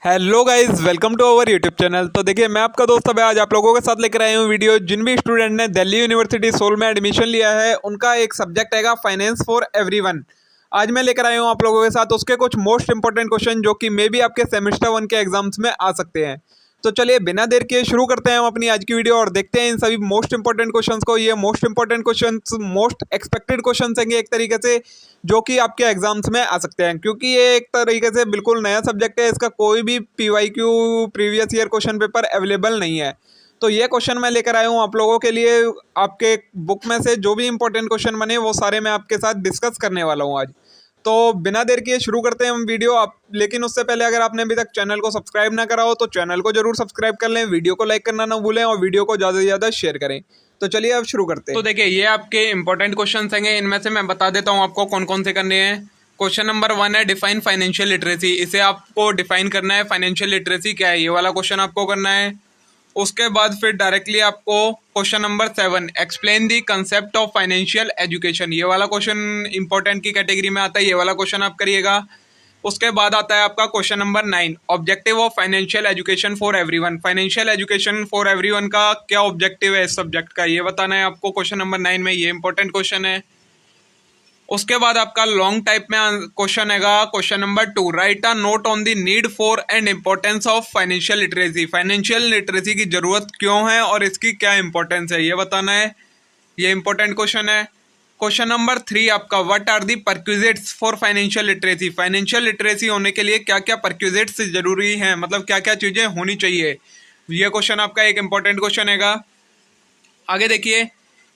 Hello guys, welcome to our YouTube channel. तो देखिए, मैं आपका दोस्त अभी आज आप लोगों के साथ लेकर आया हूँ वीडियो। जिन भी स्टूडेंट ने दिल्ली यूनिवर्सिटी सोल में एडमिशन लिया है, उनका एक सब्जेक्ट हैगा फाइनेंस फॉर एवरीवन। आज मैं लेकर आया हूँ आप लोगों के साथ उसके कुछ मोस्ट इंपॉर्टेंट क्वेश्चन जो कि मे बी आपके सेमेस्टर 1 के एग्जाम्स में आ सकते हैं। तो चलिए बिना देर किए शुरू करते हैं हम अपनी आज की वीडियो और देखते हैं इन सभी मोस्ट इंपॉर्टेंट क्वेश्चंस को। ये most important questions, most expected questions हैं एक तरीके से, जो कि आपके एग्जाम्स में आ सकते हैं, क्योंकि ये एक तरीके से बिल्कुल नया सब्जेक्ट है। इसका कोई भी PYQ previous year question paper available नहीं है। तो ये क्वेश्चन मैं लेकर आया हूँ आप लोगों के लिए। आपके बुक में से जो भी इंपॉर्टेंट क्वेश्चन बने वो सारे मैं आपके साथ डिस्कस करने वाला हूँ आज। तो बिना देर किए शुरू करते हैं हम वीडियो। आप लेकिन उससे पहले अगर आपने अभी तक चैनल को सब्सक्राइब ना करा हो तो चैनल को जरूर सब्सक्राइब कर लें, वीडियो को लाइक करना ना भूलें और वीडियो को ज़्यादा से ज़्यादा शेयर करें। तो चलिए अब शुरू करते हैं। तो देखिए, ये आपके इंपॉर्टेंट क्वेश्चन हैं। इनमें से मैं बता देता हूँ आपको कौन कौन से करने हैं। क्वेश्चन नंबर 1 है डिफाइन फाइनेंशियल लिटरेसी। इसे आपको डिफाइन करना है, फाइनेंशियल लिटरेसी क्या है, ये वाला क्वेश्चन आपको करना है। उसके बाद फिर डायरेक्टली आपको question number 7 explain the concept of financial education, ये वाला क्वेश्चन इंपॉर्टेंट की कैटेगरी में आता है। ये वाला क्वेश्चन आप करिएगा। उसके बाद आता है आपका question number 9 objective of financial education for everyone. Financial education for everyone का क्या ऑब्जेक्टिव है इस सब्जेक्ट का, ये बताना है आपको क्वेश्चन नंबर 9 में। ये इंपॉर्टेंट क्वेश्चन है। उसके बाद आपका लॉन्ग टाइप में क्वेश्चन हैगा question number 2 right a note on the need for and importance of financial literacy. Financial literacy की जरूरत क्यों है और इसकी क्या इंपॉर्टेंस है, ये बताना है। ये इंपॉर्टेंट क्वेश्चन है। क्वेश्चन नंबर 3 आपका what are the prerequisites for financial literacy. Financial literacy होने के लिए क्या क्या परक्विजिट्स जरूरी हैं, मतलब क्या क्या चीजें होनी चाहिए, ये क्वेश्चन आपका एक इंपॉर्टेंट क्वेश्चन हैगा। आगे देखिए,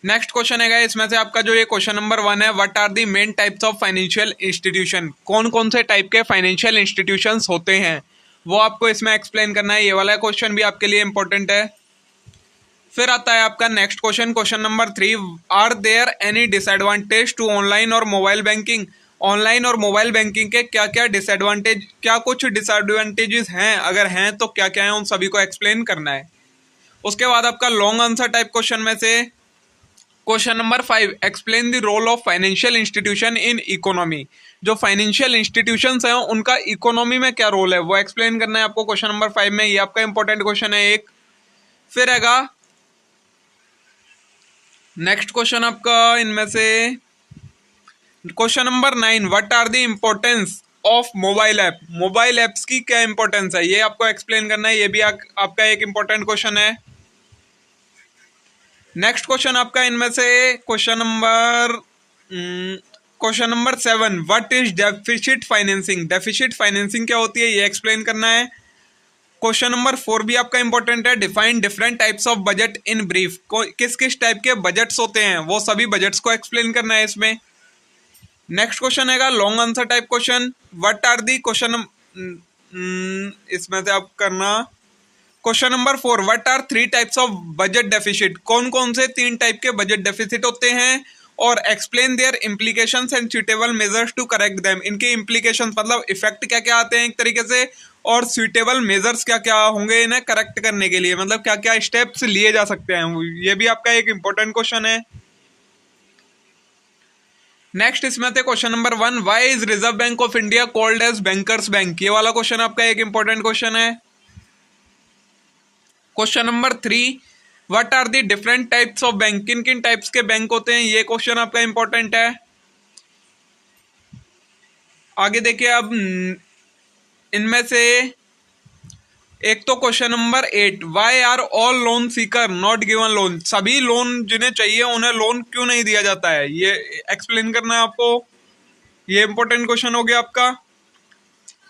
नेक्स्ट क्वेश्चन है इसमें से आपका जो ये क्वेश्चन नंबर 1 है what are the main types of financial institution. कौन कौन से टाइप के फाइनेंशियल इंस्टीट्यूशंस होते हैं वो आपको इसमें एक्सप्लेन करना है। ये वाला क्वेश्चन भी आपके लिए इंपॉर्टेंट है। फिर आता है आपका next question, question number 3 are there any disadvantage to online और मोबाइल बैंकिंग। ऑनलाइन और मोबाइल बैंकिंग के क्या क्या डिसएडवांटेज, क्या कुछ डिसएडवांटेजेस हैं, अगर हैं तो क्या क्या है, उन सभी को एक्सप्लेन करना है। उसके बाद आपका लॉन्ग आंसर टाइप क्वेश्चन में से question number 5 explain the role of financial institution in economy. जो फाइनेंशियल इंस्टीट्यूशंस हैं उनका इकोनॉमी में क्या रोल है वो एक्सप्लेन करना है आपको क्वेश्चन नंबर 5 में। ये आपका इंपॉर्टेंट क्वेश्चन है एक। फिर हैगा नेक्स्ट क्वेश्चन आपका इनमें से question number 9 what are the importance of mobile app. Mobile apps की क्या इंपॉर्टेंस है ये आपको एक्सप्लेन करना है। ये भी आपका एक इंपॉर्टेंट क्वेश्चन है। नेक्स्ट क्वेश्चन आपका इनमें से question number 7 what is deficit financing. Deficit financing क्या होती है ये एक्सप्लेन करना है। क्वेश्चन नंबर 4 भी आपका इंपॉर्टेंट है, define different types of budget in brief. किस किस टाइप के बजट्स होते हैं वो सभी बजट्स को एक्सप्लेन करना है इसमें। नेक्स्ट क्वेश्चन है long answer type question, what are the question, इसमें से आप करना question number 4 what are 3 types of budget deficit. कौन कौन से 3 टाइप के बजट डेफिसिट होते हैं और explain their implications and suitable measures to correct them. इनके इम्प्लीकेशंस मतलब इफेक्ट क्या क्या आते हैं एक तरीके से, और सुटेबल मेजर्स क्या क्या होंगे इन्हें करेक्ट करने के लिए, मतलब क्या क्या स्टेप्स लिए जा सकते हैं। ये भी आपका एक इंपॉर्टेंट क्वेश्चन है। नेक्स्ट इसमें थे question number 1 why is Reserve bank of India called as bankers bank. ये वाला क्वेश्चन आपका एक इंपॉर्टेंट क्वेश्चन है। Question number 3 what are the different types of bank. किन किन टाइप्स के बैंक होते हैं ये क्वेश्चन आपका इंपॉर्टेंट है। आगे देखिए, अब इनमें से एक तो question number 8 why are all loan seeker not given loan. सभी लोन जिन्हें चाहिए उन्हें लोन क्यों नहीं दिया जाता है, ये एक्सप्लेन करना है आपको। ये इंपॉर्टेंट क्वेश्चन हो गया आपका।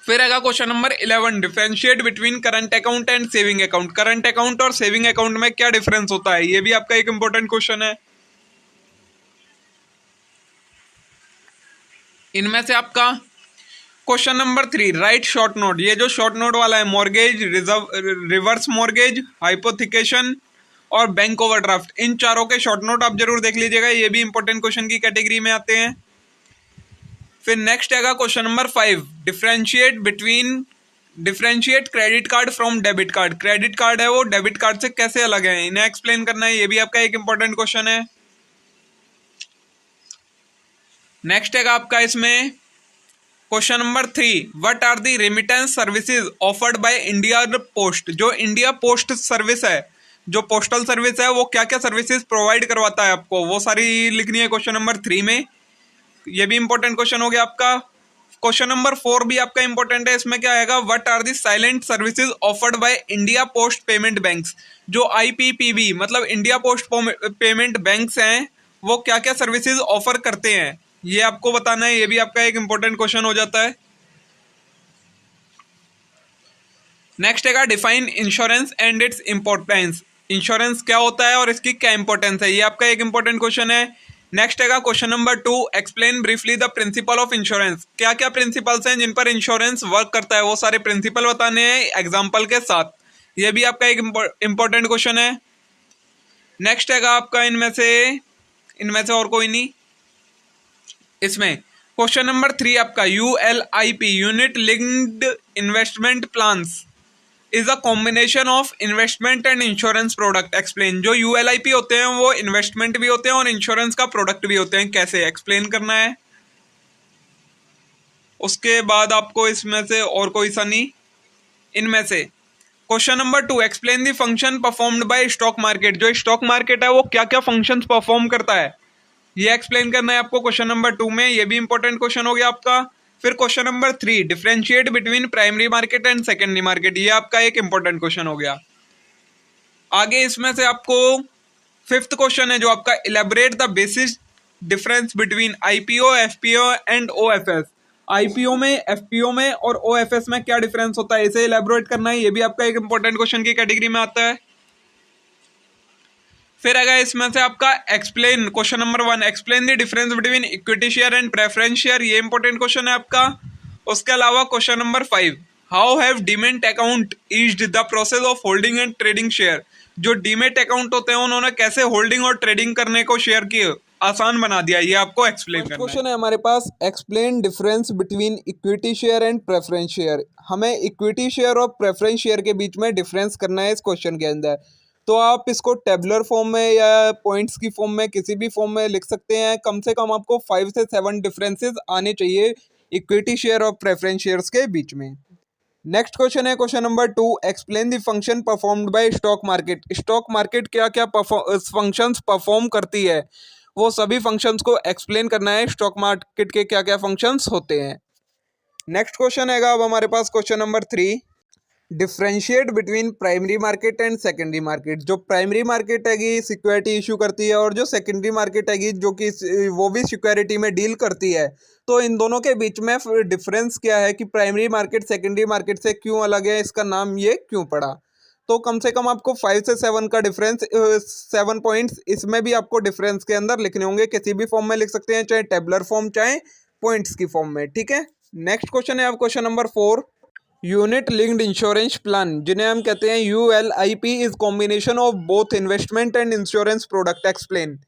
फिर आएगा question number 11 differentiate between current account and saving account. Current account और सेविंग अकाउंट में क्या डिफरेंस होता है, ये भी आपका एक इंपॉर्टेंट क्वेश्चन है। इनमें से आपका question number 3 right short note. ये जो शॉर्ट नोट वाला है मॉर्गेज, रिवर्स मॉर्गेज, हाइपोथिकेशन और बैंक ओवरड्राफ्ट, इन चारों के शॉर्ट नोट आप जरूर देख लीजिएगा। ये भी इंपॉर्टेंट क्वेश्चन की कैटेगरी में आते हैं। फिर नेक्स्ट आएगा question number 5 differentiate credit card from debit card. Credit card है वो डेबिट कार्ड से कैसे अलग है, इन्हें एक्सप्लेन करना है। ये भी आपका एक इंपॉर्टेंट क्वेश्चन है। नेक्स्ट है आपका इसमें question number 3, what are the remittance services offered by India Post. जो इंडिया पोस्ट सर्विस है, जो पोस्टल सर्विस है, वो क्या क्या सर्विसेज प्रोवाइड करवाता है आपको, वो सारी लिखनी है क्वेश्चन नंबर 3 में। ये भी इंपॉर्टेंट क्वेश्चन हो गया आपका। क्वेश्चन नंबर 4 भी आपका इंपॉर्टेंट है। इसमें क्या आएगा, what are the salient services offered by India Post Payment Banks. जो IPPB मतलब इंडिया पोस्ट पेमेंट बैंक्स हैं, वो क्या क्या सर्विसेज ऑफर करते हैं, ये आपको बताना है। ये भी आपका एक इंपॉर्टेंट क्वेश्चन हो जाता है। नेक्स्ट है define insurance and its importance. Insurance क्या होता है और इसकी क्या इंपॉर्टेंस है, ये आपका एक इंपॉर्टेंट क्वेश्चन है। नेक्स्ट है question number 2, explain briefly the principle of insurance. क्या क्या प्रिंसिपल्स हैं जिन पर इंश्योरेंस वर्क करता है, वो सारे प्रिंसिपल बताने हैं एग्जाम्पल के साथ। ये भी आपका एक इंपॉर्टेंट क्वेश्चन है। नेक्स्ट है आपका इनमें से और कोई नहीं। इसमें क्वेश्चन नंबर 3 आपका ULIP unit linked investment plans is a combination of investment and insurance product, explain. जो ULIP होते हैं वो इन्वेस्टमेंट भी होते हैं और इंश्योरेंस का प्रोडक्ट भी होते हैं, कैसे एक्सप्लेन करना है। उसके बाद आपको इसमें से और कोई सा नहीं, इनमें से question number 2, explain the function performed by stock market. जो स्टॉक मार्केट है वो क्या क्या फंक्शंस परफॉर्म करता है, ये एक्सप्लेन करना है आपको क्वेश्चन नंबर 2 में। ये भी इंपॉर्टेंट क्वेश्चन हो गया आपका। फिर question number 3, differentiate between primary market and secondary market. ये आपका एक इंपॉर्टेंट क्वेश्चन हो गया। आगे इसमें से आपको 5th क्वेश्चन है जो आपका, elaborate the basis difference between IPO, FPO and OFS। IPO में, FPO में और OFS में क्या डिफरेंस होता है, इसे इलेबोरेट करना है। ये भी आपका एक इंपॉर्टेंट क्वेश्चन की कैटेगरी में आता है। फिर आएगा इसमें से आपका explain, question number 1, explain the difference between equity share and preference share. ये इंपॉर्टेंट क्वेश्चन है आपका। उसके अलावा question number 5, how have demat account eased the process of holding and trading share. जो डीमेट अकाउंट होते हैं उन्होंने कैसे होल्डिंग और ट्रेडिंग करने को शेयर की आसान बना दिया, ये आपको एक्सप्लेन करना है। क्वेश्चन है हमारे पास, explain difference between equity share and preference share. हमें इक्विटी शेयर और प्रेफरेंस शेयर के बीच में डिफरेंस करना है इस क्वेश्चन के अंदर। तो आप इसको टेबुलर फॉर्म में या पॉइंट्स की फॉर्म में, किसी भी फॉर्म में लिख सकते हैं। कम से कम आपको 5 से 7 डिफरेंसेस आने चाहिए इक्विटी शेयर और प्रेफरेंस शेयर्स के बीच में। नेक्स्ट क्वेश्चन है question number 2, explain the function performed by stock market. Stock market क्या क्या फंक्शंस परफॉर्म करती है, वो सभी फंक्शंस को एक्सप्लेन करना है। स्टॉक मार्केट के क्या क्या फंक्शंस होते हैं। नेक्स्ट क्वेश्चन है अब हमारे पास question number 3, differentiate between primary market and secondary market. जो प्राइमरी मार्केट हैगी सिक्योरिटी इशू करती है और जो सेकेंडरी मार्केट हैगी जो कि वो भी सिक्योरिटी में डील करती है। तो इन दोनों के बीच में डिफरेंस क्या है कि प्राइमरी मार्केट सेकेंडरी मार्केट से क्यों अलग है, इसका नाम ये क्यों पड़ा। तो कम से कम आपको 5 से 7 का डिफरेंस, 7 पॉइंट्स इसमें भी आपको डिफरेंस के अंदर लिखने होंगे। किसी भी फॉर्म में लिख सकते हैं, चाहे टेबुलर फॉर्म चाहे पॉइंट्स की फॉर्म में, ठीक है। नेक्स्ट क्वेश्चन है अब question number 4, unit linked insurance plan, जिन्हें हम कहते हैं ULIP, is combination of both investment and insurance product, explain.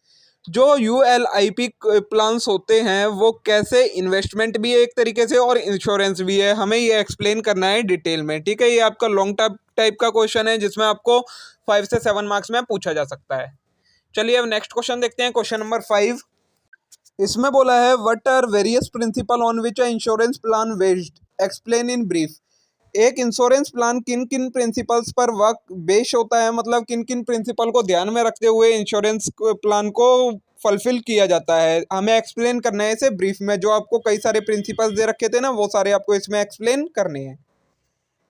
जो ULIP प्लान्स होते हैं वो कैसे इन्वेस्टमेंट भी है एक तरीके से और इंश्योरेंस भी है, हमें ये एक्सप्लेन करना है डिटेल में, ठीक है। ये आपका लॉन्ग टाइप का क्वेश्चन है जिसमें आपको 5 से 7 मार्क्स में पूछा जा सकता है। चलिए अब नेक्स्ट क्वेश्चन देखते हैं, क्वेश्चन नंबर 5। इसमें बोला है, what are various principle on which a insurance plan based, explain in brief. एक इंश्योरेंस प्लान किन किन प्रिंसिपल्स पर वर्क बेस होता है, मतलब किन किन प्रिंसिपल को ध्यान में रखते हुए इंश्योरेंस प्लान को फुलफिल किया जाता है, हमें एक्सप्लेन करना है इसे ब्रीफ में। जो आपको कई सारे प्रिंसिपल्स दे रखे थे ना, वो सारे आपको इसमें एक्सप्लेन करने हैं।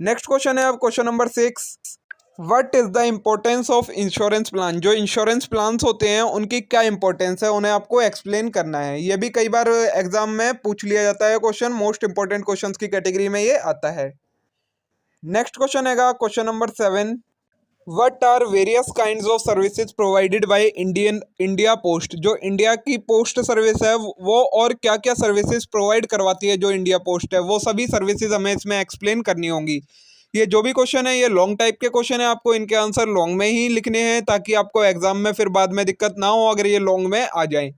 नेक्स्ट क्वेश्चन है अब question number 6, what is the importance of insurance plan. जो इंश्योरेंस प्लान्स होते हैं उनकी क्या इंपॉर्टेंस है, उन्हें आपको एक्सप्लेन करना है। ये भी कई बार एग्जाम में पूछ लिया जाता है क्वेश्चन, मोस्ट इंपॉर्टेंट क्वेश्चन की कैटेगरी में ये आता है। नेक्स्ट क्वेश्चन है question number 7, what are various kinds of services provided by India Post. जो इंडिया की पोस्ट सर्विस है वो और क्या क्या सर्विसेज प्रोवाइड करवाती है जो इंडिया पोस्ट है, वो सभी सर्विसेज हमें इसमें एक्सप्लेन करनी होंगी। ये जो भी क्वेश्चन है ये लॉन्ग टाइप के क्वेश्चन है, आपको इनके आंसर लॉन्ग में ही लिखने हैं ताकि आपको एग्जाम में फिर बाद में दिक्कत ना हो अगर ये लॉन्ग में आ जाए।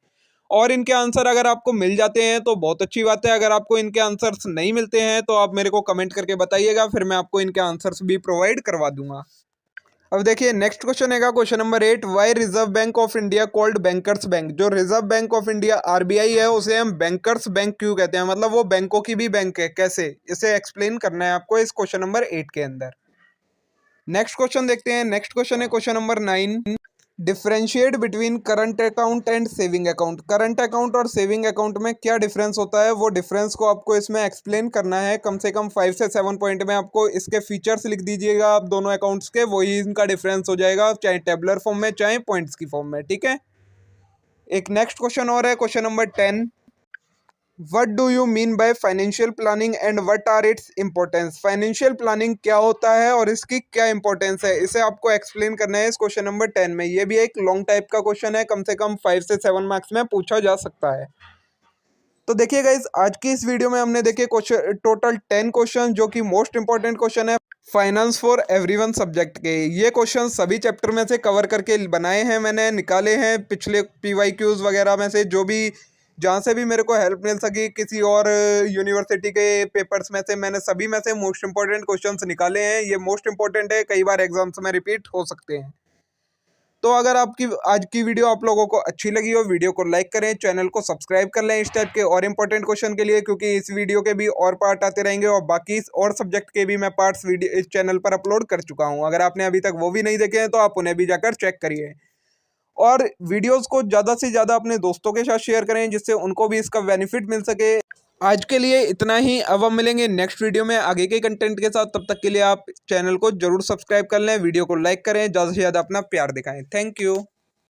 और इनके आंसर अगर आपको मिल जाते हैं तो बहुत अच्छी बात है, अगर आपको इनके आंसर्स नहीं मिलते हैं तो आप मेरे को कमेंट करके बताइएगा, फिर मैं आपको इनके आंसर्स भी प्रोवाइड करवा दूंगा। अब देखिए नेक्स्ट क्वेश्चन है question number 8, why reserve bank of India called banker's bank. जो reserve bank of India RBI है उसे हम बैंकर्स बैंक क्यों कहते हैं, मतलब वो बैंकों की भी बैंक है कैसे, इसे एक्सप्लेन करना है आपको इस क्वेश्चन नंबर 8 के अंदर। नेक्स्ट क्वेश्चन देखते हैं। नेक्स्ट क्वेश्चन है question number 9, differentiate between current account and saving account. Current account और सेविंग अकाउंट में क्या डिफरेंस होता है, वो डिफरेंस को आपको इसमें एक्सप्लेन करना है। कम से कम 5 से 7 पॉइंट में आपको इसके फीचर्स लिख दीजिएगा आप दोनों अकाउंट्स के, वही इनका डिफरेंस हो जाएगा, चाहे टेबलर फॉर्म में चाहे पॉइंट्स की फॉर्म में, ठीक है। एक नेक्स्ट क्वेश्चन और है question number 10, what do you mean by financial planning and what are its importance. Financial planning क्या होता है और इसकी क्या इंपॉर्टेंस है, इसे आपको एक्सप्लेन करना है इस क्वेश्चन नंबर 10 में। ये भी एक लॉन्ग टाइप का क्वेश्चन है, कम से कम 5 से 7 मार्क्स में पूछा जा सकता है। तो देखिए गाइस, आज की इस वीडियो में हमने देखे क्वेश्चन टोटल 10 क्वेश्चन, जो कि मोस्ट इंपॉर्टेंट क्वेश्चन है फाइनेंस फॉर एवरीवन सब्जेक्ट के। ये क्वेश्चन सभी चैप्टर में से कवर करके बनाए हैं मैंने, निकाले हैं पिछले पीवाईक्यूज वगैरह में से, जो भी जहाँ से भी मेरे को हेल्प मिल सकी किसी और यूनिवर्सिटी के पेपर्स में से, मैंने सभी में से मोस्ट इंपॉर्टेंट क्वेश्चंस निकाले हैं। ये मोस्ट इंपॉर्टेंट है, कई बार एग्जाम्स में रिपीट हो सकते हैं। तो अगर आपकी आज की वीडियो आप लोगों को अच्छी लगी हो, वीडियो को लाइक करें, चैनल को सब्सक्राइब कर लें इस टाइप के और इंपॉर्टेंट क्वेश्चन के लिए, क्योंकि इस वीडियो के भी और पार्ट आते रहेंगे और बाकी और सब्जेक्ट के भी मैं पार्ट्स वीडियो इस चैनल पर अपलोड कर चुका हूं। अगर आपने अभी तक वो भी नहीं देखे हैं तो आप उन्हें भी जाकर चेक करिए और वीडियोस को ज़्यादा से ज़्यादा अपने दोस्तों के साथ शेयर करें, जिससे उनको भी इसका बेनिफिट मिल सके। आज के लिए इतना ही, अब हम मिलेंगे नेक्स्ट वीडियो में आगे के कंटेंट के साथ। तब तक के लिए आप चैनल को जरूर सब्सक्राइब कर लें, वीडियो को लाइक करें, ज़्यादा से ज़्यादा अपना प्यार दिखाएं। Thank you.